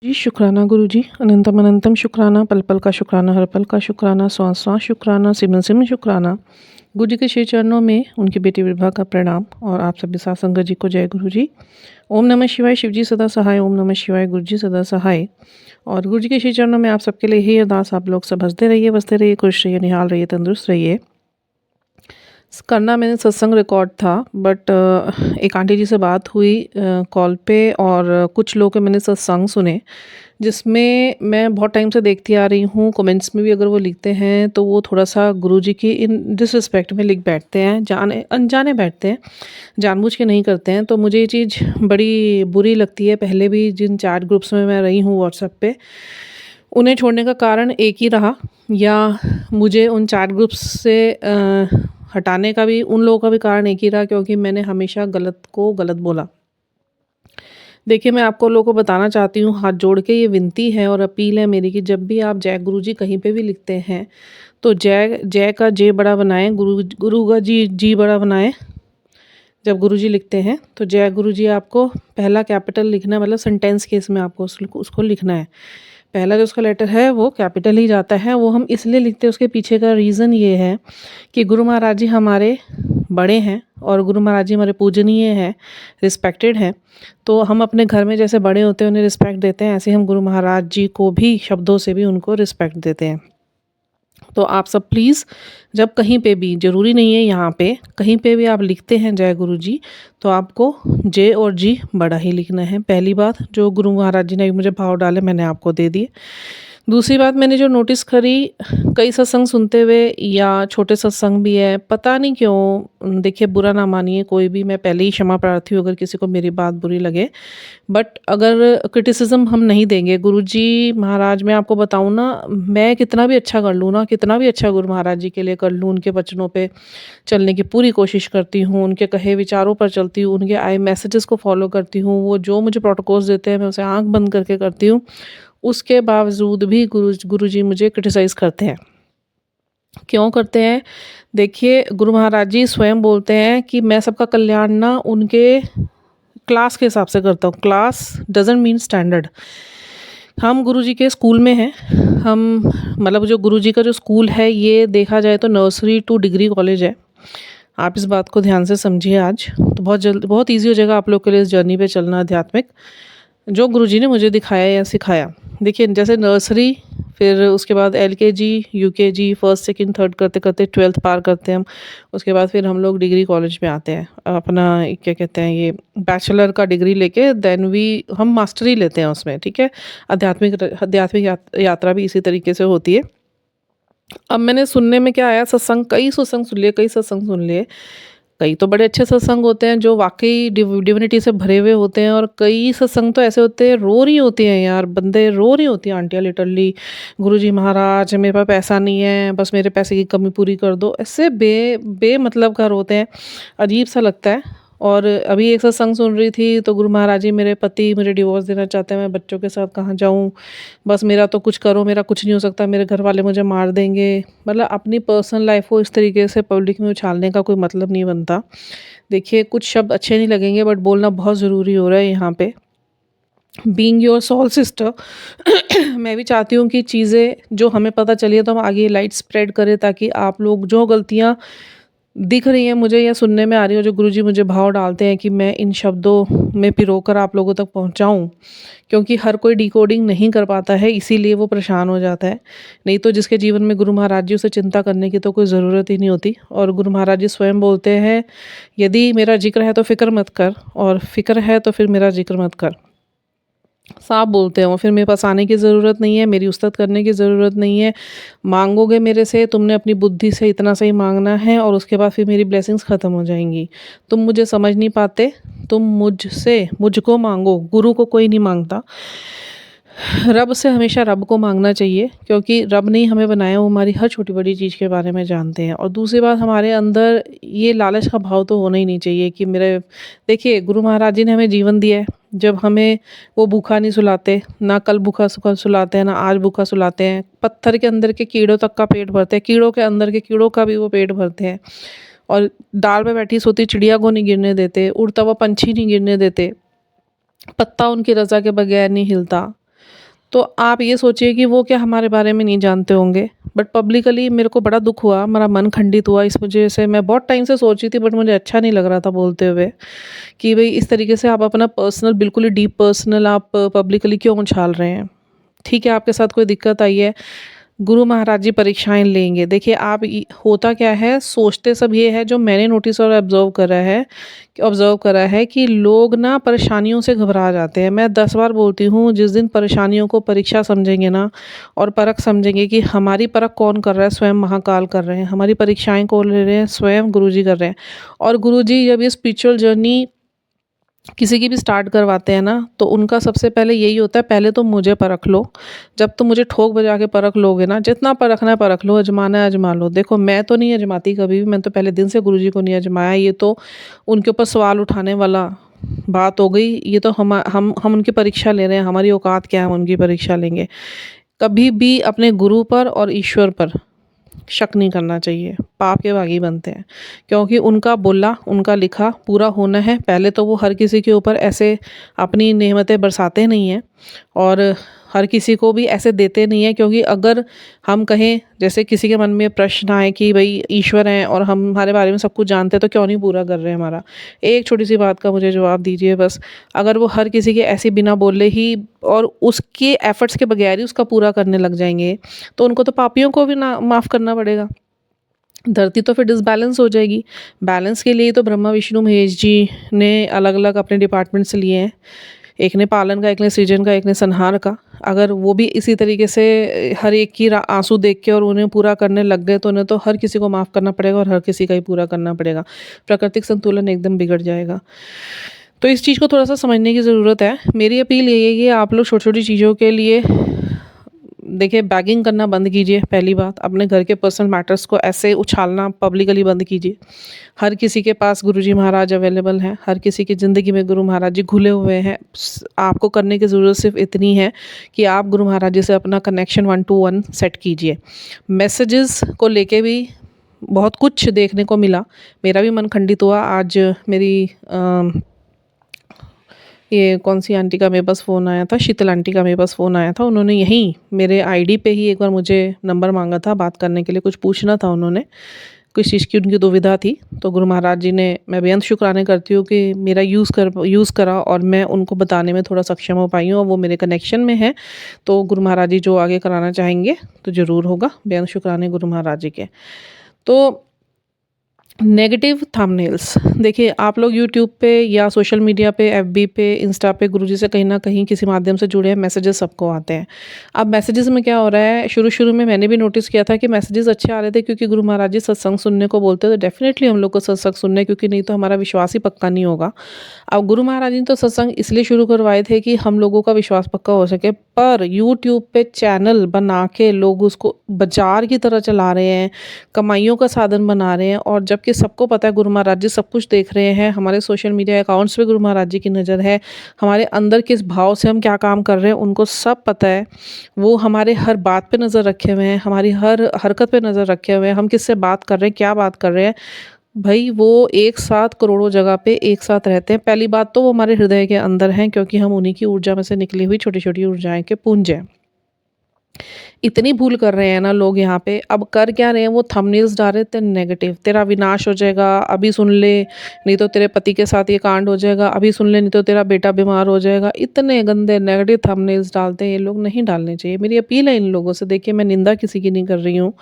जी, शुक्राना गुरुजी, अनंतम अनंतम शुक्राना, पल पल का शुक्राना, हर पल का शुक्राना, श्वास श्वास शुक्राना, सिमरन सिमरन शुक्राना। गुरु जी के श्री चरणों में उनकी बेटी विभा का प्रणाम और आप सभी साथ संगत जी को जय गुरु जी। ओम नमः शिवाय, शिव जी सदा सहाय, ओम नमः शिवाय, गुरु जी सदा सहाय। और गुरु जी के श्री चरणों में आप सबके लिए यही अरदास, आप लोग सब हंसते रहिए, बसते रहिए, खुश रहिए, निहाल रहिए, तंदुरुस्त रहिए। करना मैंने सत्संग रिकॉर्ड था, बट एक आंटी जी से बात हुई कॉल पे, और कुछ लोगों के मैंने सत्संग सुने जिसमें मैं बहुत टाइम से देखती आ रही हूँ, कमेंट्स में भी अगर वो लिखते हैं तो वो थोड़ा सा गुरुजी की इन डिसरिस्पेक्ट में लिख बैठते हैं, जाने अनजाने बैठते हैं, जानबूझ के नहीं करते हैं। तो मुझे ये चीज़ बड़ी बुरी लगती है। पहले भी जिन चैट ग्रुप्स में मैं रही हूँ व्हाट्सएप पे, उन्हें छोड़ने का कारण एक ही रहा, या मुझे उन चैट ग्रुप्स से हटाने का भी, उन लोगों का भी कारण एक ही रहा, क्योंकि मैंने हमेशा गलत को गलत बोला। देखिए, मैं आपको लोगों को बताना चाहती हूँ, हाथ जोड़ के ये विनती है और अपील है मेरी कि जब भी आप जय गुरु जी कहीं पे भी लिखते हैं, तो जय जय का जे बड़ा बनाएं, गुरु गुरु का जी जी बड़ा बनाएं। जब गुरु जी लिखते हैं तो जय गुरु जी आपको पहला कैपिटल लिखना है, मतलब सेंटेंस केस में आपको उसको लिखना है। पहला जो उसका लेटर है वो कैपिटल ही जाता है। वो हम इसलिए लिखते हैं, उसके पीछे का रीज़न ये है कि गुरु महाराज जी हमारे बड़े हैं और गुरु महाराज जी हमारे पूजनीय हैं, रिस्पेक्टेड हैं। तो हम अपने घर में जैसे बड़े होते हैं उन्हें रिस्पेक्ट देते हैं, ऐसे हम गुरु महाराज जी को भी शब्दों से भी उनको रिस्पेक्ट देते हैं। तो आप सब प्लीज़, जब कहीं पे भी, ज़रूरी नहीं है यहाँ पे, कहीं पे भी आप लिखते हैं जय गुरु जी, तो आपको जे और जी बड़ा ही लिखना है। पहली बात, जो गुरु महाराज जी ने मुझे भाव डाले मैंने आपको दे दिए। दूसरी बात, मैंने जो नोटिस करी, कई सत्संग सुनते हुए, या छोटे सत्संग भी है, पता नहीं क्यों, देखिए बुरा ना मानिए कोई भी, मैं पहले ही क्षमा प्रार्थी हूँ अगर किसी को मेरी बात बुरी लगे, बट अगर क्रिटिसिज्म हम नहीं देंगे, गुरुजी महाराज, मैं आपको बताऊँ ना, मैं कितना भी अच्छा कर लूँ ना, कितना भी अच्छा गुरु महाराज जी के लिए कर लूँ, उनके वचनों पे चलने की पूरी कोशिश करती हूँ, उनके कहे विचारों पर चलती हूँ, उनके आए मैसेजेस को फॉलो करती हूँ, वो जो मुझे प्रोटोकॉल्स देते हैं मैं उसे आँख बंद करके करती हूँ, उसके बावजूद भी गुरुजी मुझे क्रिटिसाइज़ करते हैं। क्यों करते हैं? देखिए, गुरु महाराज जी स्वयं बोलते हैं कि मैं सबका कल्याण ना उनके क्लास के हिसाब से करता हूँ। Class doesn't mean standard. हम गुरुजी के स्कूल में हैं। हम, मतलब जो गुरुजी का जो स्कूल है, ये देखा जाए तो नर्सरी टू डिग्री कॉलेज है। आप इस बात को ध्यान से समझिए आज, तो बहुत ईज़ी हो जाएगा आप लोग के लिए इस जर्नी पे चलना आध्यात्मिक, जो गुरुजी ने मुझे दिखाया या सिखाया। देखिए, जैसे नर्सरी, फिर उसके बाद LKG, UKG, first, second, third करते करते 12th पार करते हैं हम। उसके बाद फिर हम लोग डिग्री कॉलेज में आते हैं, अपना क्या कहते हैं, ये बैचलर का डिग्री लेके देन हम मास्टरी लेते हैं उसमें, ठीक है। आध्यात्मिक यात्रा भी इसी तरीके से होती है। अब मैंने सुनने में क्या आया, सत्संग, कई सत्संग सुन लिए, कई सत्संग सुन लिए। कई तो बड़े अच्छे सत्संग होते हैं जो वाक़ई डिविनिटी से भरे हुए होते हैं, और कई सत्संग तो ऐसे होते हैं, रो रही होती हैं यार, बंदे रो रही होती हैं, आंटियाँ लिटरली, गुरुजी महाराज मेरे पास पैसा नहीं है, बस मेरे पैसे की कमी पूरी कर दो। ऐसे बेमतलब का रोते हैं, अजीब-सा लगता है। और अभी एक सत्संग सुन रही थी तो गुरु महाराज जी, मेरे पति मुझे डिवोर्स देना चाहते हैं, मैं बच्चों के साथ कहाँ जाऊँ? बस मेरा तो कुछ करो, मेरा कुछ नहीं हो सकता, मेरे घर वाले मुझे मार देंगे। मतलब अपनी पर्सनल लाइफ को इस तरीके से पब्लिक में उछालने का कोई मतलब नहीं बनता। देखिए, कुछ शब्द अच्छे नहीं लगेंगे, बट बोलना बहुत ज़रूरी हो रहा है यहाँ पे। बीइंग योर सोल सिस्टर, मैं भी चाहती हूँ कि चीज़ें जो हमें पता चली है तो हम आगे लाइट स्प्रेड करें, ताकि आप लोग, जो गलतियाँ दिख रही हैं मुझे या सुनने में आ रही हो, जो गुरुजी मुझे भाव डालते हैं, कि मैं इन शब्दों में पिरोकर आप लोगों तक पहुंचाऊं, क्योंकि हर कोई डिकोडिंग नहीं कर पाता है, इसीलिए वो परेशान हो जाता है। नहीं तो जिसके जीवन में गुरु महाराज जी, उसे चिंता करने की तो कोई ज़रूरत ही नहीं होती। और गुरु महाराज जी स्वयं बोलते हैं, यदि मेरा जिक्र है तो फ़िक्र मत कर, और फ़िक्र है तो फिर मेरा जिक्र मत कर। साफ बोलते हैं वो, फिर मेरे पास आने की ज़रूरत नहीं है, मेरी उस्तत करने की ज़रूरत नहीं है। मांगोगे मेरे से, तुमने अपनी बुद्धि से इतना सही मांगना है, और उसके बाद फिर मेरी ब्लेसिंग्स ख़त्म हो जाएंगी। तुम मुझे समझ नहीं पाते, तुम मुझको मांगो, गुरु को कोई नहीं मांगता। रब से हमेशा रब को मांगना चाहिए, क्योंकि रब ने ही हमें बनाया, वो हमारी हर छोटी बड़ी चीज़ के बारे में जानते हैं। और दूसरी बात, हमारे अंदर ये लालच का भाव तो होना ही नहीं चाहिए कि मेरे, देखिए गुरु महाराज जी ने हमें जीवन दिया है, जब हमें वो भूखा नहीं सुलाते, ना कल भूखा सुलाते हैं, ना आज भूखा सुलाते हैं। पत्थर के अंदर के कीड़ों तक का पेट भरते हैं, कीड़ों के अंदर के कीड़ों का भी वो पेट भरते हैं। और डाल पे बैठी सोती चिड़िया को नहीं गिरने देते, उड़ता हुआ पंछी नहीं गिरने देते, पत्ता उनकी रज़ा के बगैर नहीं हिलता। तो आप ये सोचिए कि वो क्या हमारे बारे में नहीं जानते होंगे। बट पब्लिकली मेरे को बड़ा दुख हुआ, मेरा मन खंडित हुआ इस वजह से। मैं बहुत टाइम से सोच रही थी, बट मुझे अच्छा नहीं लग रहा था बोलते हुए कि भई इस तरीके से आप अपना पर्सनल, बिल्कुल ही डीप पर्सनल आप पब्लिकली क्यों उछाल रहे हैं। ठीक है, आपके साथ कोई दिक्कत आई है, गुरु महाराज जी परीक्षाएँ लेंगे। देखिए आप होता क्या है, सोचते सब ये है, जो मैंने नोटिस और ऑब्ज़र्व करा है कि लोग ना परेशानियों से घबरा जाते हैं। मैं 10 बार बोलती हूँ, जिस दिन परेशानियों को परीक्षा समझेंगे ना और परख समझेंगे कि हमारी परख कौन कर रहा है, स्वयं महाकाल कर रहे हैं। हमारी परीक्षाएँ कौन ले रहे हैं, स्वयं गुरुजी कर रहे हैं। और गुरुजी जब ये स्पिरिचुअल जर्नी किसी की भी स्टार्ट करवाते हैं ना, तो उनका सबसे पहले यही होता है, पहले तो मुझे परख लो। जब तुम मुझे ठोक बजा के परख लोगे ना, जितना परखना है परख लो, आज़माना है आज़मा लो। देखो मैं तो नहीं आज़माती कभी भी, मैंने तो पहले दिन से गुरुजी को नहीं आज़माया। ये तो उनके ऊपर सवाल उठाने वाला बात हो गई। ये तो हम उनकी परीक्षा ले रहे हैं, हमारी औकात क्या है, हम उनकी परीक्षा लेंगे। कभी भी अपने गुरु पर और ईश्वर पर शक नहीं करना चाहिए, पाप के भागी बनते हैं। क्योंकि उनका बोला, उनका लिखा पूरा होना है। पहले तो वो हर किसी के ऊपर ऐसे अपनी नेमतें बरसाते नहीं हैं और हर किसी को भी ऐसे देते नहीं हैं। क्योंकि अगर हम कहें, जैसे किसी के मन में प्रश्न आए कि भाई ईश्वर हैं और हम हमारे बारे में सब कुछ जानते हैं, तो क्यों नहीं पूरा कर रहे हैं हमारा। एक छोटी सी बात का मुझे जवाब दीजिए बस। अगर वो हर किसी के ऐसे बिना बोले ही और उसके एफर्ट्स के बगैर ही उसका पूरा करने लग जाएंगे, तो उनको तो पापियों को भी ना माफ़ करना पड़ेगा। धरती तो फिर डिसबैलेंस हो जाएगी। बैलेंस के लिए तो ब्रह्मा विष्णु महेश जी ने अलग अलग अपने डिपार्टमेंट्स लिए हैं। एक ने पालन का, एक ने सृजन का, एक ने संहार का। अगर वो भी इसी तरीके से हर एक की आंसू देख के और उन्हें पूरा करने लग गए, तो उन्हें तो हर किसी को माफ़ करना पड़ेगा और हर किसी का ही पूरा करना पड़ेगा। प्राकृतिक संतुलन एकदम बिगड़ जाएगा। तो इस चीज़ को थोड़ा सा समझने की ज़रूरत है। मेरी अपील यही है कि आप लोग छोटी छोटी चीज़ों के लिए देखिए बैगिंग करना बंद कीजिए। पहली बात, अपने घर के पर्सनल मैटर्स को ऐसे उछालना पब्लिकली बंद कीजिए। हर किसी के पास गुरुजी महाराज अवेलेबल हैं, हर किसी की ज़िंदगी में गुरु महाराज जी घुले हुए हैं। आपको करने की ज़रूरत सिर्फ इतनी है कि आप गुरु महाराज जी से अपना कनेक्शन 1 to 1 सेट कीजिए। मैसेजेस को लेके भी बहुत कुछ देखने को मिला, मेरा भी मन खंडित हुआ। आज मेरी ये कौन सी आंटी का मेरे पास फ़ोन आया था, शीतल आंटी का मेरे पास फ़ोन आया था। उन्होंने यहीं मेरे आईडी पे ही एक बार मुझे नंबर मांगा था बात करने के लिए, कुछ पूछना था उन्होंने, किस चीज़ की उनकी दुविधा थी। तो गुरु महाराज जी ने, मैं बेअंत शुक्राने करती हूँ कि मेरा यूज़ करा और मैं उनको बताने में थोड़ा सक्षम हो पाई हूँ और वो मेरे कनेक्शन में है। तो गुरु महाराज जी जो आगे कराना चाहेंगे तो ज़रूर होगा। बेअंत शुक्राने गुरु महाराज जी के। तो नेगेटिव थंबनेल्स, देखिए आप लोग यूट्यूब पे या सोशल मीडिया पे, एफबी पे, इंस्टा पे गुरुजी से कहीं ना कहीं किसी माध्यम से जुड़े हैं, मैसेजेस सबको आते हैं। अब मैसेजेस में क्या हो रहा है, शुरू में मैंने भी नोटिस किया था कि मैसेजेस अच्छे आ रहे थे क्योंकि गुरु महाराज जी सत्संग सुनने को बोलते, तो डेफिनेटली हम लोग को सत्संग सुनने, क्योंकि नहीं तो हमारा विश्वास ही पक्का नहीं होगा। अब गुरु महाराज जी ने तो सत्संग इसलिए शुरू करवाए थे कि हम लोगों का विश्वास पक्का हो सके, पर यूट्यूब पे चैनल बना के लोग उसको बाजार की तरह चला रहे हैं, कमाइयों का साधन बना रहे हैं। और जबकि सबको पता है गुरु महाराज जी सब कुछ देख रहे हैं, हमारे सोशल मीडिया अकाउंट्स पे गुरु महाराज जी की नज़र है, हमारे अंदर किस भाव से हम क्या काम कर रहे हैं उनको सब पता है। वो हमारे हर बात पे नज़र रखे हुए हैं, हमारी हर हरकत पे नज़र रखे हुए हैं, हम किससे बात कर रहे हैं, क्या बात कर रहे हैं। भाई वो एक साथ करोड़ों जगह पे एक साथ रहते हैं। पहली बात तो वो हमारे हृदय के अंदर हैं, क्योंकि हम उन्हीं की ऊर्जा में से निकली हुई छोटी छोटी ऊर्जाएं के पुंज हैं। इतनी भूल कर रहे हैं ना लोग यहाँ पे। अब कर क्या रहे हैं, वो थंबनेल्स डाल रहे थे नेगेटिव, तेरा विनाश हो जाएगा, अभी सुन ले नहीं तो तेरे पति के साथ ये कांड हो जाएगा, अभी सुन ले नहीं तो तेरा बेटा बीमार हो जाएगा। इतने गंदे नेगेटिव थंबनेल्स डालते हैं ये लोग, नहीं डालने चाहिए। मेरी अपील है इन लोगों से। देखिए मैं निंदा किसी की नहीं कर रही हूँ,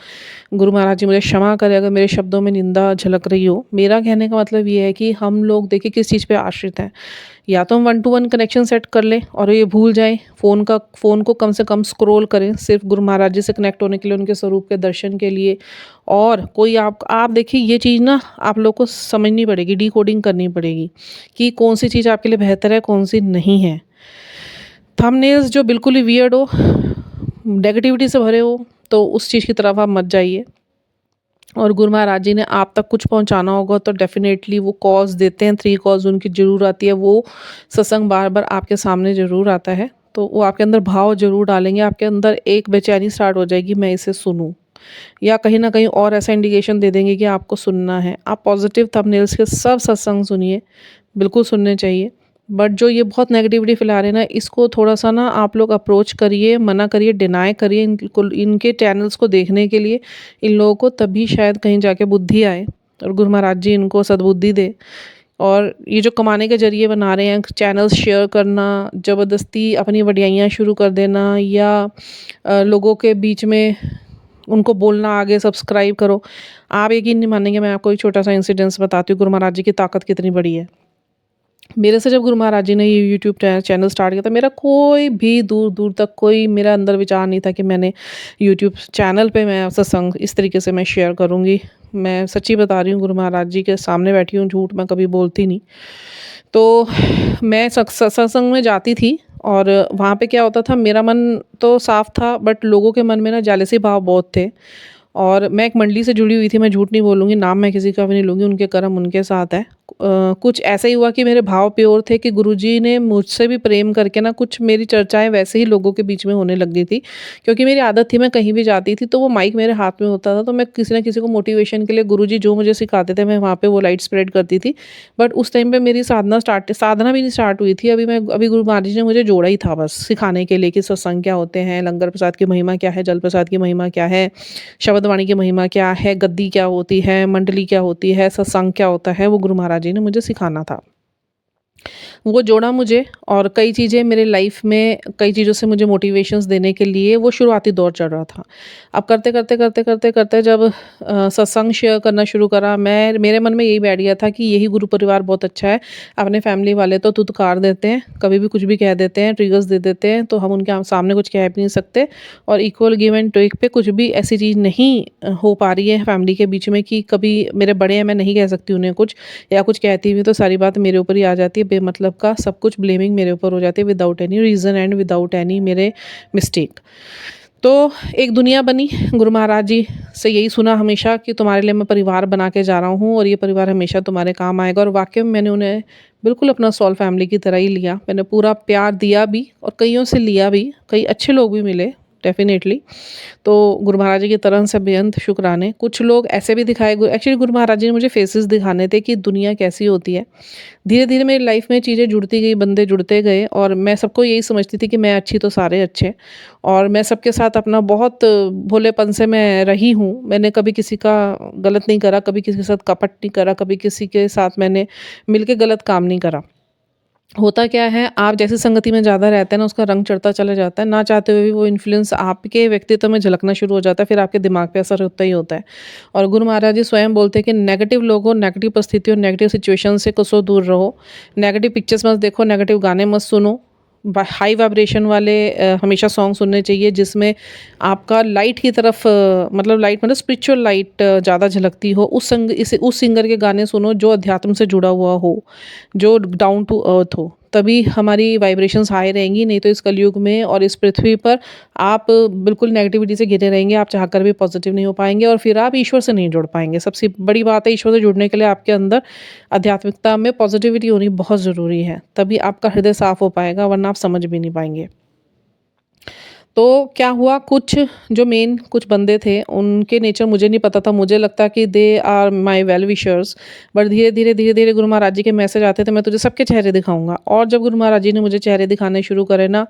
गुरु महाराज जी मुझे क्षमा करें अगर मेरे शब्दों में निंदा झलक रही हो। मेरा कहने का मतलब ये है कि हम लोग देखिए किस चीज़ पे आश्रित हैं। या तो हम 1 to 1 कनेक्शन सेट कर लें और ये भूल जाएं, फ़ोन को कम से कम स्क्रॉल करें सिर्फ गुरु महाराज जी से कनेक्ट होने के लिए, उनके स्वरूप के दर्शन के लिए। और कोई आप देखिए ये चीज़ ना आप लोग को समझनी पड़ेगी, डिकोडिंग करनी पड़ेगी कि कौन सी चीज़ आपके लिए बेहतर है, कौन सी नहीं है। थंबनेल्स जो बिल्कुल ही वियर्ड हो, नेगेटिविटी से भरे हो, तो उस चीज़ की तरफ आप मत जाइए। और गुरु महाराज जी ने आप तक कुछ पहुंचाना होगा तो डेफिनेटली वो कॉज देते हैं, 3 कॉज उनकी ज़रूर आती है। वो सत्संग बार बार आपके सामने ज़रूर आता है, तो वो आपके अंदर भाव ज़रूर डालेंगे, आपके अंदर एक बेचैनी स्टार्ट हो जाएगी, मैं इसे सुनूं, या कहीं ना कहीं और ऐसा इंडिकेशन दे देंगे कि आपको सुनना है। आप पॉजिटिव थंबनेल्स के सब सत्संग सुनिए, बिल्कुल सुनने चाहिए। बट जो ये बहुत नेगेटिविटी फैला रहे हैं ना, इसको थोड़ा-सा ना आप लोग अप्रोच करिए, मना करिए, डिनाय करिए इनको, इनके चैनल्स को देखने के लिए। इन लोगों को तभी शायद कहीं जाके बुद्धि आए और गुरु महाराज जी इनको सद्बुद्धि दें। और ये जो कमाने के ज़रिए बना रहे हैं, चैनल्स शेयर करना, ज़बरदस्ती अपनी वडियाइयाँ शुरू कर देना, या लोगों के बीच में उनको बोलना आगे सब्सक्राइब करो। आप यकीन नहीं मानेंगे, मैं आपको एक छोटा-सा इंसिडेंस बताती हूँ, गुरु महाराज जी की ताकत कितनी बड़ी है। मेरे से जब गुरु महाराज जी ने ये यूट्यूब चैनल स्टार्ट किया था, मेरा कोई भी दूर-दूर तक कोई मेरा अंदर विचार नहीं था कि मैंने यूट्यूब चैनल पे मैं सत्संग इस तरीके से मैं शेयर करूँगी। मैं सच्ची बता रही हूँ, गुरु महाराज जी के सामने बैठी हूँ, झूठ मैं कभी बोलती नहीं। तो मैं सत्संग में जाती थी और वहाँ पे क्या होता था, मेरा मन तो साफ़ था बट लोगों के मन में ना जेलसी भाव बहुत थे। और मैं एक मंडली से जुड़ी हुई थी, मैं झूठ नहीं बोलूँगी, नाम मैं किसी का भी नहीं लूँगी, उनके कर्म उनके साथ है। कुछ ऐसा ही हुआ कि मेरे भाव प्योर थे कि गुरुजी ने मुझसे भी प्रेम करके ना कुछ मेरी चर्चाएँ वैसे ही लोगों के बीच में होने लग गई थी। क्योंकि मेरी आदत थी, मैं कहीं भी जाती थी तो वो माइक मेरे हाथ में होता था, तो मैं किसी न किसी को मोटिवेशन के लिए गुरुजी जो मुझे सिखाते थे, मैं वहाँ पे वो लाइट स्प्रेड करती थी। बट उस टाइम पे मेरी साधना भी नहीं स्टार्ट हुई थी। अभी गुरु महाराज जी ने मुझे जोड़ा ही था बस सिखाने के लिए कि सत्संग क्या होते हैं, लंगर प्रसाद की महिमा क्या है, जल प्रसाद की महिमा क्या है, शब्द वाणी की महिमा क्या है, गद्दी क्या होती है, मंडली क्या होती है, सत्संग क्या होता है, वो गुरु महाराज जी ने मुझे सिखाना था। वो जोड़ा मुझे, और कई चीज़ें मेरे लाइफ में, कई चीज़ों से मुझे मोटिवेशंस देने के लिए वो शुरुआती दौर चल रहा था। अब करते जब सत्संग शेयर करना शुरू करा, मेरे मन में यही बैठ गया था कि यही गुरु परिवार बहुत अच्छा है। अपने फैमिली वाले तो धुतकार देते हैं, कभी भी कुछ भी कह देते हैं, ट्रिगर्स दे देते हैं, तो हम उनके सामने कुछ कह भी नहीं सकते। और इक्वल गिव एंड टेक पे कुछ भी ऐसी चीज़ नहीं हो पा रही है फैमिली के बीच में कि कभी मेरे बड़े हैं, मैं नहीं कह सकती उन्हें कुछ, या कुछ कहती हुई तो सारी बात मेरे ऊपर ही आ जाती है, बेमतलब का सब कुछ ब्लेमिंग मेरे ऊपर हो जाती है, without any reason and without any मेरे मिस्टेक। तो एक दुनिया बनी। गुरु महाराज जी से यही सुना हमेशा कि तुम्हारे लिए मैं परिवार बना के जा रहा हूँ और ये परिवार हमेशा तुम्हारे काम आएगा, और वाक़ई में मैंने उन्हें बिल्कुल अपना सोल फैमिली की तरह ही लिया। मैंने पूरा प्यार दिया भी और कइयों से लिया भी, कई अच्छे लोग भी मिले डेफ़िनेटली। तो गुरु महाराज जी की तरफ से बेअंत शुक्राने। कुछ लोग ऐसे भी दिखाए, एक्चुअली गुरु महाराज जी ने मुझे फेसेस दिखाने थे कि दुनिया कैसी होती है। धीरे-धीरे मेरी लाइफ में चीज़ें जुड़ती गई, बंदे जुड़ते गए, और मैं सबको यही समझती थी कि मैं अच्छी तो सारे अच्छे, और मैं सबके साथ अपना बहुत भोलेपन से मैं रही हूँ। मैंने कभी किसी का गलत नहीं करा, कभी किसी के साथ कपट नहीं करा, कभी किसी के साथ मैंने मिलके गलत काम नहीं करा। होता क्या है, आप जैसी संगति में ज़्यादा रहते हैं ना, उसका रंग चढ़ता चला जाता है। ना चाहते हुए भी वो इन्फ्लुएंस आपके व्यक्तित्व में झलकना शुरू हो जाता है, फिर आपके दिमाग पे असर होता ही होता है। और गुरु महाराज जी स्वयं बोलते हैं कि नेगेटिव लोगों, नेगेटिव परिस्थितियों, नेगेटिव सिचुएशन से कोसों दूर रहो। नेगेटिव पिक्चर्स मत देखो, नेगेटिव गाने मत सुनो। हाई वाइब्रेशन वाले हमेशा सॉन्ग सुनने चाहिए जिसमें आपका लाइट की तरफ मतलब लाइट मतलब स्पिरिचुअल लाइट ज़्यादा झलकती हो। उस सिंगर के गाने सुनो जो अध्यात्म से जुड़ा हुआ हो, जो डाउन टू अर्थ हो, तभी हमारी वाइब्रेशंस हाई रहेंगी। नहीं तो इस कलयुग में और इस पृथ्वी पर आप बिल्कुल नेगेटिविटी से घिरे रहेंगे, आप चाहकर भी पॉजिटिव नहीं हो पाएंगे, और फिर आप ईश्वर से नहीं जुड़ पाएंगे। सबसे बड़ी बात है, ईश्वर से जुड़ने के लिए आपके अंदर आध्यात्मिकता में पॉजिटिविटी होनी बहुत ज़रूरी है, तभी आपका हृदय साफ हो पाएगा, वरना आप समझ भी नहीं पाएंगे। तो क्या हुआ, जो मेन कुछ बंदे थे, उनके नेचर मुझे नहीं पता था। मुझे लगता कि they are my well wishers, but धीरे धीरे गुरु महाराज जी के मैसेज आते थे, मैं तुझे सबके चेहरे दिखाऊंगा। और जब गुरु महाराज जी ने मुझे चेहरे दिखाने शुरू करे ना,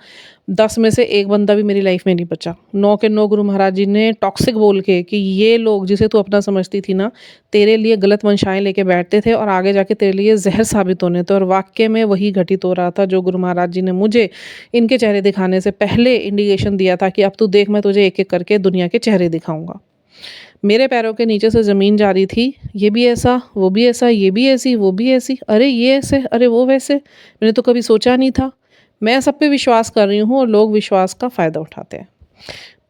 10 में से एक बंदा भी मेरी लाइफ में नहीं बचा। 9 के 9 गुरु महाराज जी ने टॉक्सिक बोल के कि ये लोग जिसे तू अपना समझती थी ना, तेरे लिए गलत मंशाएं लेके बैठते थे और आगे जाके तेरे लिए जहर साबित होने थे। और वाक्य में वही घटित हो रहा था जो गुरु महाराज जी ने मुझे इनके चेहरे दिखाने से पहले इंडिकेशन दिया था कि अब तू देख, मैं तुझे एक एक करके दुनिया के चेहरे दिखाऊंगा। मेरे पैरों के नीचे से ज़मीन जा रही थी, ये भी ऐसा, वो भी ऐसा, ये भी ऐसी, वो भी ऐसी, अरे ये ऐसे, अरे वो वैसे, मैंने तो कभी सोचा नहीं था। मैं सब पे विश्वास कर रही हूँ और लोग विश्वास का फ़ायदा उठाते हैं।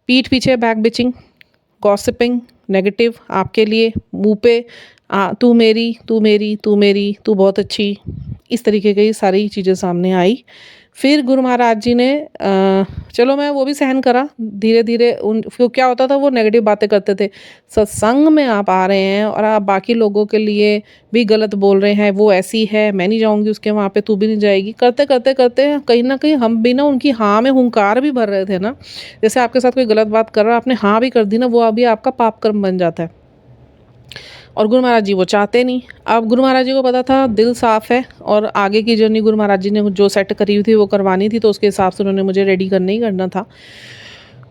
पीठ पीछे बैक बिचिंग, गॉसिपिंग, नेगेटिव आपके लिए मुँह पे तू मेरी, तू मेरी, तू मेरी, तू बहुत अच्छी, इस तरीके की सारी चीज़ें सामने आई। फिर गुरु महाराज जी ने चलो मैं वो भी सहन करा। धीरे-धीरे फिर क्या होता था, वो नेगेटिव बातें करते थे। सत्संग में आप आ रहे हैं और आप बाकी लोगों के लिए भी गलत बोल रहे हैं, वो ऐसी है, मैं नहीं जाऊँगी उसके वहाँ पे, तू भी नहीं जाएगी। करते कहीं न कहीं हम भी ना उनकी हाँ में हुंकार भी भर रहे थे ना। जैसे आपके साथ कोई गलत बात कर रहा है, आपने हाँ भी कर दी ना, वो अभी आपका पाप कर्म बन जाता है। और गुरु महाराज जी वो चाहते नहीं। अब गुरु महाराज जी को पता था दिल साफ़ है और आगे की जर्नी गुरु महाराज जी ने जो सेट करी हुई थी वो करवानी थी, तो उसके हिसाब से उन्होंने मुझे रेडी करना ही करना था।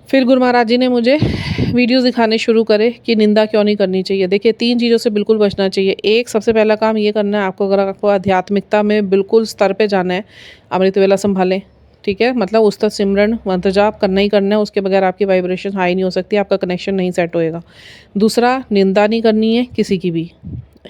फिर गुरु महाराज जी ने मुझे वीडियोस दिखाने शुरू करे कि निंदा क्यों नहीं करनी चाहिए। देखिए 3 चीज़ों से बिल्कुल बचना चाहिए। एक, सबसे पहला काम ये करना है आपको, अगर आपको आध्यात्मिकता में बिल्कुल स्तर पे जाना है, अमृत वेला संभालें, ठीक है। मतलब उस्ताद सिमरन मंत्र जाप करना ही करना है, उसके बगैर आपकी वाइब्रेशन हाई नहीं हो सकती, आपका कनेक्शन नहीं सेट होएगा। दूसरा, निंदा नहीं करनी है किसी की भी,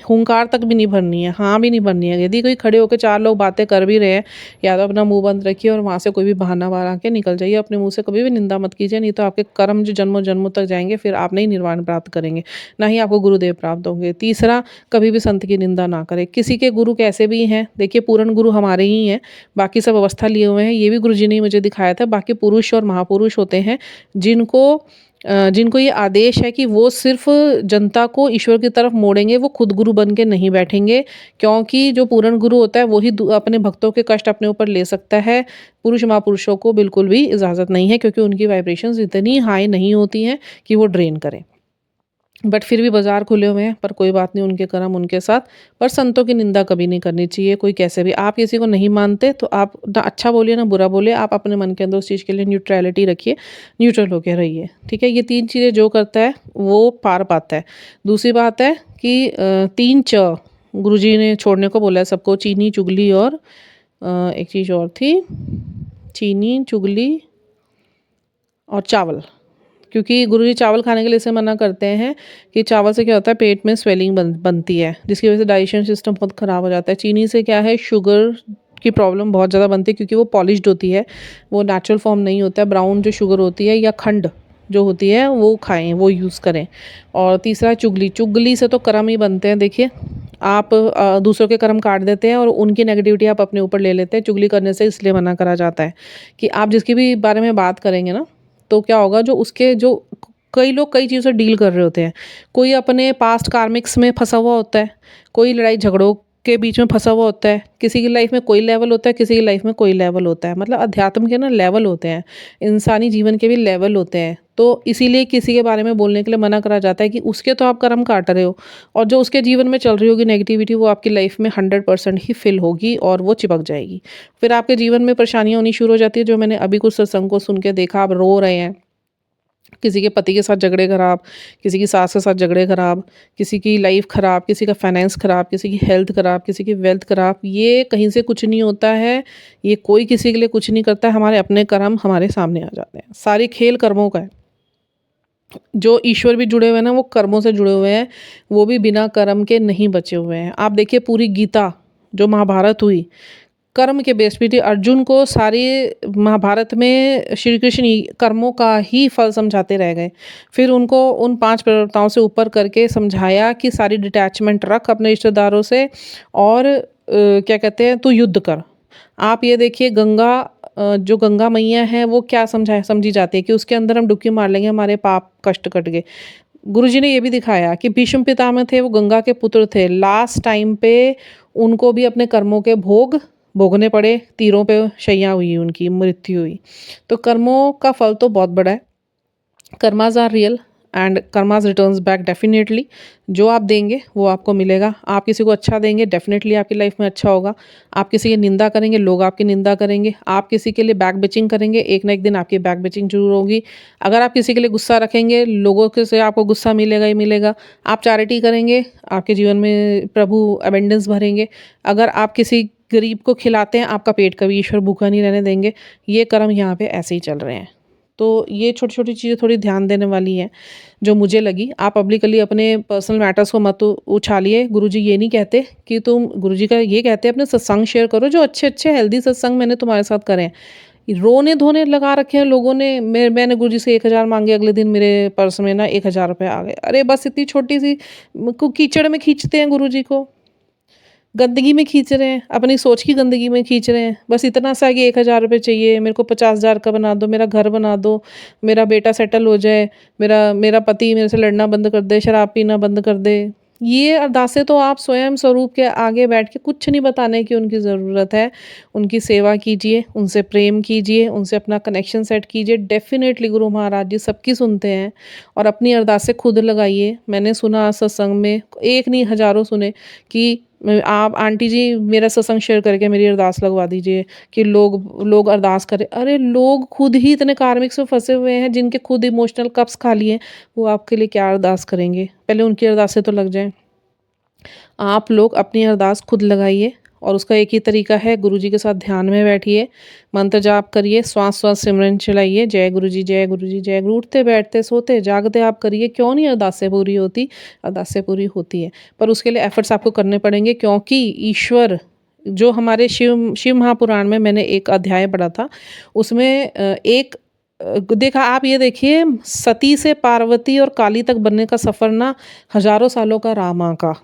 हुंकार तक भी नहीं भरनी है, हाँ भी नहीं भरनी है। यदि कोई खड़े होकर 4 लोग बातें कर भी रहे हैं, या तो अपना मुंह बंद रखिए और वहाँ से कोई भी बहाना बना के निकल जाइए। अपने मुंह से कभी भी निंदा मत कीजिए, नहीं तो आपके कर्म जो जन्मों जन्मों तक जाएंगे, फिर आप नहीं निर्वाण प्राप्त करेंगे, ना ही आपको गुरुदेव प्राप्त होंगे। तीसरा, कभी भी संत की निंदा ना करें। किसी के गुरु कैसे भी हैं, देखिए पूर्ण गुरु हमारे ही हैं, बाकी सब अवस्था लिए हुए हैं। ये भी गुरु जी ने मुझे दिखाया था। बाकी पुरुष और महापुरुष होते हैं जिनको ये आदेश है कि वो सिर्फ जनता को ईश्वर की तरफ मोड़ेंगे, वो खुद गुरु बन के नहीं बैठेंगे। क्योंकि जो पूर्ण गुरु होता है वही अपने भक्तों के कष्ट अपने ऊपर ले सकता है। पुरुष महापुरुषों को बिल्कुल भी इजाज़त नहीं है, क्योंकि उनकी वाइब्रेशंस इतनी हाई नहीं होती हैं कि वो ड्रेन करें। बट फिर भी बाज़ार खुले हुए हैं, पर कोई बात नहीं, उनके कर्म उनके साथ। पर संतों की निंदा कभी नहीं करनी चाहिए, कोई कैसे भी। आप किसी को नहीं मानते तो आप ना अच्छा बोलिए ना बुरा बोलिए, आप अपने मन के अंदर उस चीज़ के लिए न्यूट्रलिटी रखिए, न्यूट्रल होकर रहिए, ठीक है। ये 3 चीज़ें जो करता है वो पार पाता है। दूसरी बात है कि 3 च गुरुजी ने छोड़ने को बोला है सबको, चीनी, चुगली और एक चीज़ और थी, चीनी, चुगली और चावल। क्योंकि गुरुजी चावल खाने के लिए इसे मना करते हैं कि चावल से क्या होता है, पेट में स्वेलिंग बनती है, जिसकी वजह से डाइजेशन सिस्टम बहुत ख़राब हो जाता है। चीनी से क्या है, शुगर की प्रॉब्लम बहुत ज़्यादा बनती है, क्योंकि वो पॉलिश्ड होती है, वो नेचुरल फॉर्म नहीं होता है। ब्राउन जो शुगर होती है या खंड जो होती है वो खाएं, वो यूज़ करें। और तीसरा, चुगली। चुगली से तो कर्म ही बनते हैं। देखिए आप दूसरों के कर्म काट देते हैं और उनकी नेगेटिविटी आप अपने ऊपर ले लेते हैं। चुगली करने से इसलिए मना करा जाता है कि आप जिसकी भी बारे में बात करेंगे ना, तो क्या होगा, जो कई लोग कई चीज़ों से डील कर रहे होते हैं। कोई अपने पास्ट कार्मिक्स में फंसा हुआ होता है, कोई लड़ाई झगड़ों के बीच में फंसा हुआ होता है। किसी की लाइफ में कोई लेवल होता है, किसी की लाइफ में कोई लेवल होता है। मतलब अध्यात्म के ना लेवल होते हैं, इंसानी जीवन के भी लेवल होते हैं। तो इसीलिए किसी के बारे में बोलने के लिए मना करा जाता है कि उसके तो आप कर्म काट रहे हो, और जो उसके जीवन में चल रही होगी नेगेटिविटी, वो आपकी लाइफ में 100% ही फिल होगी और वो चिपक जाएगी। फिर आपके जीवन में परेशानियाँ होनी शुरू हो जाती है, जो मैंने अभी कुछ सत्संग को सुन के देखा। आप रो रहे हैं, किसी के पति के साथ झगड़े खराब, किसी की सास के साथ झगड़े खराब, किसी की लाइफ खराब, किसी का फाइनेंस खराब, किसी की हेल्थ खराब, किसी की वेल्थ खराब। ये कहीं से कुछ नहीं होता है, ये कोई किसी के लिए कुछ नहीं करता है। हमारे अपने कर्म हमारे सामने आ जाते हैं। सारी खेल कर्मों का है। जो ईश्वर भी जुड़े हुए हैं ना, वो कर्मों से जुड़े हुए हैं, वो भी बिना कर्म के नहीं बचे हुए हैं। आप देखिए पूरी गीता जो महाभारत हुई, कर्म के बेस पे थी। अर्जुन को सारी महाभारत में श्री कृष्ण कर्मों का ही फल समझाते रह गए। फिर उनको उन 5 प्रवक्ताओं से ऊपर करके समझाया कि सारी डिटैचमेंट रख अपने रिश्तेदारों से, और क्या कहते हैं, तू युद्ध कर। आप ये देखिए जो गंगा मैया है वो क्या समझी जाती है कि उसके अंदर हम डुबकी मार लेंगे, हमारे पाप कष्ट कट गए। गुरुजी ने ये भी दिखाया कि भीष्म पितामह थे, वो गंगा के पुत्र थे। लास्ट टाइम पे उनको भी अपने कर्मों के भोगने पड़े, तीरों पे शैया हुई, उनकी मृत्यु हुई। तो कर्मों का फल तो बहुत बड़ा है। Karmas are real and karmas returns back definitely. जो आप देंगे वो आपको मिलेगा। आप किसी को अच्छा देंगे, डेफिनेटली आपकी लाइफ में अच्छा होगा। आप किसी की निंदा करेंगे, लोग आपकी निंदा करेंगे। आप किसी के लिए बैक बिचिंग करेंगे, एक ना एक दिन आपकी बैक बिचिंग जरूर होगी। अगर आप किसी के लिए गुस्सा रखेंगे, लोगों के से आपको गुस्सा मिलेगा ही मिलेगा। आप चैरिटी करेंगे, आपके जीवन में प्रभु अबेंडेंस भरेंगे। अगर आप किसी गरीब को खिलाते हैं, आपका पेट कभी ईश्वर भूखा नहीं रहने देंगे। ये कर्म यहाँ पे ऐसे ही चल रहे हैं। तो ये छोटी छोटी चीज़ें थोड़ी ध्यान देने वाली हैं जो मुझे लगी। आप पब्लिकली अपने पर्सनल मैटर्स को मत उछालिए। गुरुजी ये नहीं कहते कि तुम, गुरुजी का ये कहते हैं अपने सत्संग शेयर करो, जो अच्छे अच्छे हेल्दी सत्संग मैंने तुम्हारे साथ करे हैं। रोने धोने लगा रखे हैं लोगों ने। मैंने गुरुजी से 1000 मांगे, अगले दिन मेरे पर्स में ना 1000 रुपये आ गए। अरे बस इतनी छोटी सी कीचड़ में खींचते हैं गुरुजी को, गंदगी में खींच रहे हैं, अपनी सोच की गंदगी में खींच रहे हैं। बस इतना सा कि 1000 रुपये चाहिए, मेरे को 50,000 का बना दो, मेरा घर बना दो, मेरा बेटा सेटल हो जाए, मेरा पति मेरे से लड़ना बंद कर दे, शराब पीना बंद कर दे। ये अरदासें तो आप स्वयं स्वरूप के आगे बैठ के कुछ नहीं बताने की उनकी ज़रूरत है। उनकी सेवा कीजिए, उनसे प्रेम कीजिए, उनसे अपना कनेक्शन सेट कीजिए। डेफ़िनेटली गुरु महाराज जी सबकी सुनते हैं और अपनी अरदासें खुद लगाइए। मैंने सुना सत्संग में, एक नहीं हज़ारों सुने कि आप आंटी जी मेरा सत्संग शेयर करके मेरी अरदास लगवा दीजिए कि लोग लोग अरदास करें। अरे लोग खुद ही इतने कार्मिक से फँसे हुए हैं, जिनके खुद इमोशनल कप्स खाली हैं, वो आपके लिए क्या अरदास करेंगे? पहले उनकी अरदासें तो लग जाएँ। आप लोग अपनी अरदास खुद लगाइए और उसका एक ही तरीका है, गुरुजी के साथ ध्यान में बैठिए, मंत्र जाप करिए, श्वास-श्वास सिमरन चलाइए, जय गुरु जी, जय गुरु जी, जय गुरु। उठते, बैठते, सोते, जागते आप करिए, क्यों नहीं अरदासें पूरी होती? अरदासें पूरी होती हैं। पर उसके लिए एफर्ट्स आपको करने पड़ेंगे, क्योंकि ईश्वर जो हमारे शिव शिव महापुराण में मैंने एक अध्याय पढ़ा था, उसमें देखा आप ये देखिए, सती से पार्वती और काली तक बनने का सफ़र ना हज़ारों सालों का रामा का।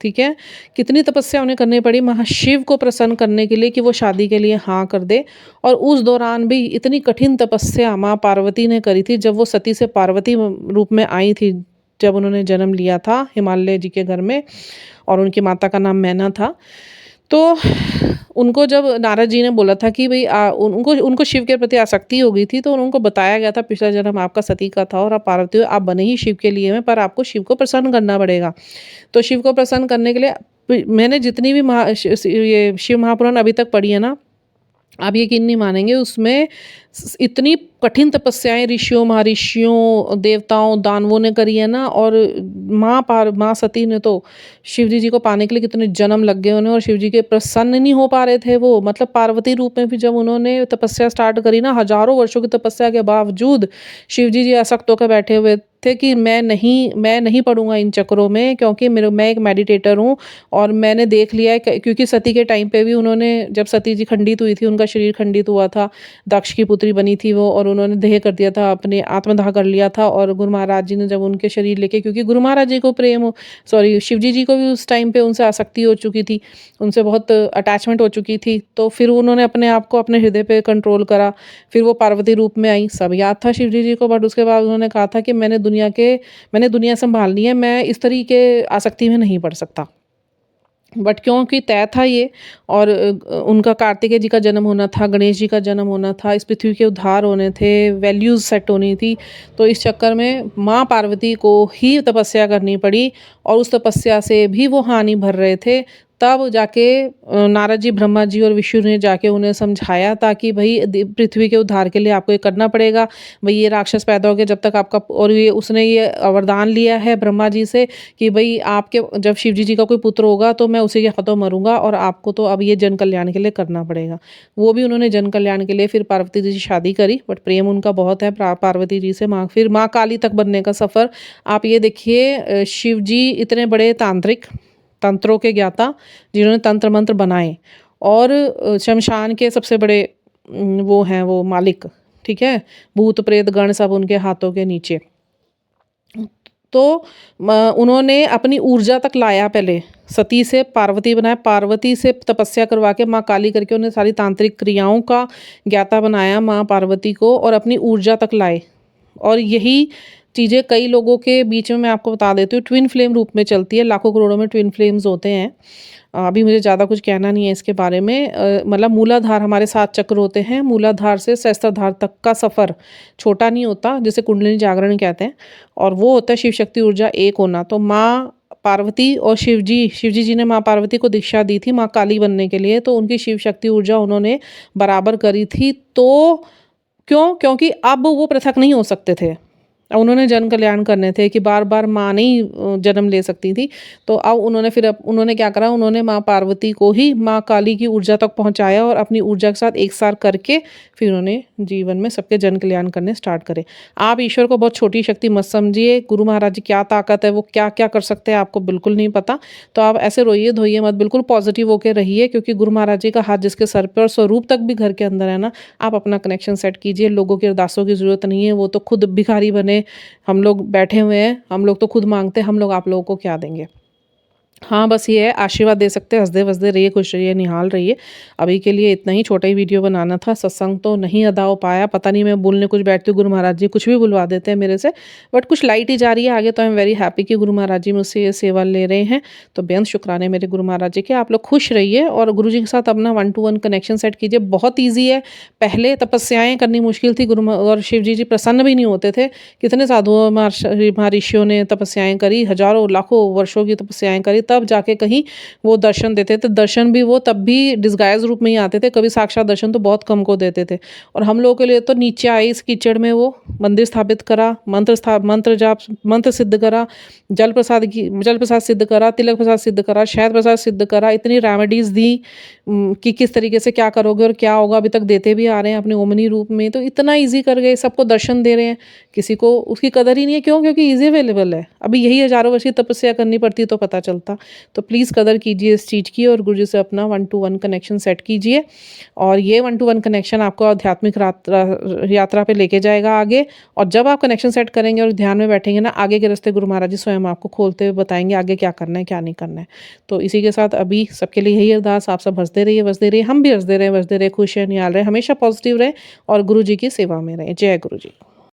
ठीक है? कितनी तपस्या उन्हें करनी पड़ी महाशिव को प्रसन्न करने के लिए कि वो शादी के लिए हाँ कर दे। और उस दौरान भी इतनी कठिन तपस्या माँ पार्वती ने करी थी, जब वो सती से पार्वती रूप में आई थी, जब उन्होंने जन्म लिया था हिमालय जी के घर में, और उनकी माता का नाम मैना था। तो उनको जब नारद जी ने बोला था कि भई उनको उनको शिव के प्रति आसक्ति हो गई थी, तो उनको बताया गया था पिछला जन्म आपका सती का था और आप पार्वती हो, आप बने ही शिव के लिए हैं, पर आपको शिव को प्रसन्न करना पड़ेगा। तो शिव को प्रसन्न करने के लिए मैंने जितनी भी ये शिव महापुराण अभी तक पढ़ी है ना, आप यकीन नहीं मानेंगे, उसमें इतनी कठिन तपस्याएं ऋषियों महर्षियों देवताओं दानवों ने करी है ना। और माँ सती ने तो शिव जी को पाने के लिए कितने जन्म लग गए उन्हें, और शिव जी के प्रसन्न नहीं हो पा रहे थे वो। मतलब पार्वती रूप में भी जब उन्होंने तपस्या स्टार्ट करी ना, हजारों वर्षों की तपस्या के बावजूद शिव जी असक्त होकर बैठे हुए थे कि मैं नहीं पड़ूंगा इन चक्रों में, क्योंकि मैं एक मेडिटेटर हूँ। और मैंने देख लिया है क्योंकि सती के टाइम पे भी उन्होंने, जब सती जी खंडित हुई थी, उनका शरीर खंडित हुआ था, दक्ष की पुत्री बनी थी वो, और उन्होंने देह कर दिया था, अपने आत्मदाह कर लिया था। और गुरु महाराज जी ने जब उनके शरीर लेके, क्योंकि गुरु महाराज जी को शिव जी को भी उस टाइम पे उनसे आसक्ति हो चुकी थी, उनसे बहुत अटैचमेंट हो चुकी थी, तो फिर उन्होंने अपने आप को अपने हृदय पे कंट्रोल करा। फिर वो पार्वती रूप में आई, सब याद था शिव जी को, बट उसके बाद उन्होंने कहा था कि मैंने दुनिया संभालनी है, मैं इस तरीके आसक्ति में नहीं पड़ सकता। बट क्योंकि तय था ये, और उनका कार्तिकेय जी का जन्म होना था, गणेश जी का जन्म होना था, इस पृथ्वी के उद्धार होने थे, वैल्यूज़ सेट होनी थी, तो इस चक्कर में माँ पार्वती को ही तपस्या करनी पड़ी। और उस तपस्या से भी वो हानि भर रहे थे। तब जाके नारद जी, ब्रह्मा जी और विष्णु ने जाके उन्हें समझाया, ताकि भाई पृथ्वी के उद्धार के लिए आपको ये करना पड़ेगा। भाई ये राक्षस पैदा हो गया जब तक आपका, और ये उसने ये वरदान लिया है ब्रह्मा जी से कि भाई आपके जब शिव जी का कोई पुत्र होगा तो मैं उसी के हाथों मरूंगा, और आपको तो अब ये जन कल्याण के लिए करना पड़ेगा। वो भी उन्होंने जन कल्याण के लिए फिर पार्वती जी से शादी करी, बट प्रेम उनका बहुत है पार्वती जी से। फिर माँ काली तक बनने का सफ़र आप ये देखिए। शिव जी इतने बड़े तांत्रिक, तंत्रों के ज्ञाता, जिन्होंने तंत्र मंत्र बनाए, और शमशान के सबसे बड़े वो हैं वो मालिक। ठीक है, भूत प्रेत गण सब उनके हाथों के नीचे। तो उन्होंने अपनी ऊर्जा तक लाया, पहले सती से पार्वती बनाया, पार्वती से तपस्या करवा के माँ काली करके उन्हें सारी तांत्रिक क्रियाओं का ज्ञाता बनाया माँ पार्वती को, और अपनी ऊर्जा तक लाए। और यही चीज़ें कई लोगों के बीच में मैं आपको बता देती हूँ, ट्विन फ्लेम रूप में चलती है। लाखों करोड़ों में ट्विन फ्लेम्स होते हैं। अभी मुझे ज़्यादा कुछ कहना नहीं है इसके बारे में। मतलब मूलाधार, हमारे 7 चक्र होते हैं, मूलाधार से सहस्त्रधार तक का सफ़र छोटा नहीं होता, जिसे कुंडलिनी जागरण कहते हैं, और वो होता है शिव शक्ति ऊर्जा एक होना। तो माँ पार्वती और शिव जी ने माँ पार्वती को दीक्षा दी थी माँ काली बनने के लिए, तो उनकी शिव शक्ति ऊर्जा उन्होंने बराबर करी थी। तो क्योंकि अब वो पृथक नहीं हो सकते थे, उन्होंने जन कल्याण करने थे कि बार बार माँ नहीं जन्म ले सकती थी। तो अब उन्होंने क्या करा, उन्होंने माँ पार्वती को ही माँ काली की ऊर्जा तक पहुँचाया, और अपनी ऊर्जा के साथ एक सार करके फिर उन्होंने जीवन में सबके जन कल्याण करने स्टार्ट करे। आप ईश्वर को बहुत छोटी शक्ति मत समझिए। गुरु महाराज जी क्या ताकत है, वो क्या क्या कर सकते हैं, आपको बिल्कुल नहीं पता। तो आप ऐसे रोइए धोइए मत, बिल्कुल पॉजिटिव होकर रहिए, क्योंकि गुरु महाराज जी का हाथ जिसके सर पे और स्वरूप तक भी घर के अंदर है ना। आप अपना कनेक्शन सेट कीजिए, लोगों की अरदासों की ज़रूरत नहीं है, वो तो खुद भिखारी बने, हम लोग बैठे हुए हैं, हम लोग तो खुद मांगते हैं, हम लोग आप लोगों को क्या देंगे। हाँ, बस ये है आशीर्वाद दे सकते हैं, हँसते-वसते रहिए, खुश रहिए, निहाल रहिए। अभी के लिए इतना ही छोटा ही वीडियो बनाना था, सत्संग तो नहीं अदा हो पाया, पता नहीं मैं बोलने कुछ बैठती हूँ, गुरु महाराज जी कुछ भी बुलवा देते हैं मेरे से, बट कुछ लाइट ही जा रही है आगे, तो आई एम वेरी हैप्पी कि गुरु महाराज जी मुझसे ये सेवा ले रहे हैं। तो बेअंत शुक्राने मेरे गुरु महाराज जी के। आप लोग खुश रहिए और गुरु जी के साथ अपना 1 टू 1 कनेक्शन सेट कीजिए, बहुत ईज़ी है। पहले तपस्याएँ करनी मुश्किल थी, गुरु म और शिव जी प्रसन्न भी नहीं होते थे। कितने साधुओं महर्षियों ने तपस्याएँ करी, हज़ारों, लाखों वर्षों की तपस्याएँ करी, तब जाके कहीं वो दर्शन देते थे। दर्शन भी वो तब भी डिस्गाइज़ रूप में ही आते थे, कभी साक्षात दर्शन तो बहुत कम को देते थे। और हम लोगों के लिए तो नीचे आए इस कीचड़ में, वो मंदिर स्थापित करा, मंत्र जाप, मंत्र सिद्ध करा, जल प्रसाद सिद्ध करा, तिलक प्रसाद सिद्ध करा, शहद प्रसाद सिद्ध करा, इतनी रेमेडीज़ दी कि किस तरीके से क्या करोगे और क्या होगा, अभी तक देते भी आ रहे हैं अपने ओमनी रूप में। तो इतना ईज़ी कर गए, सबको दर्शन दे रहे हैं, किसी को उसकी कदर ही नहीं है। क्यों? क्योंकि ईज़ी अवेलेबल है। अभी यही हज़ारों वर्ष की तपस्या करनी पड़ती तो पता चलता। तो प्लीज़ कदर कीजिए इस चीज़ की और गुरु जी से अपना 1 टू 1 कनेक्शन सेट कीजिए। और ये 1 टू 1 कनेक्शन आपको आध्यात्मिक यात्रा पे लेके जाएगा आगे। और जब आप कनेक्शन सेट करेंगे और ध्यान में बैठेंगे ना, आगे के रास्ते गुरु महाराज जी स्वयं आपको खोलते हुए बताएँगे आगे क्या करना है, क्या नहीं करना है। तो इसी के साथ अभी सबके लिए यही अरदास, आप सब हँसते रहिए, बसते रहिए, हम भी हँसते रहें, बसते रहें, खुश रहें, निहाल रहें, हमेशा पॉजिटिव रहें और गुरु जी की सेवा में रहें। जय गुरु जी।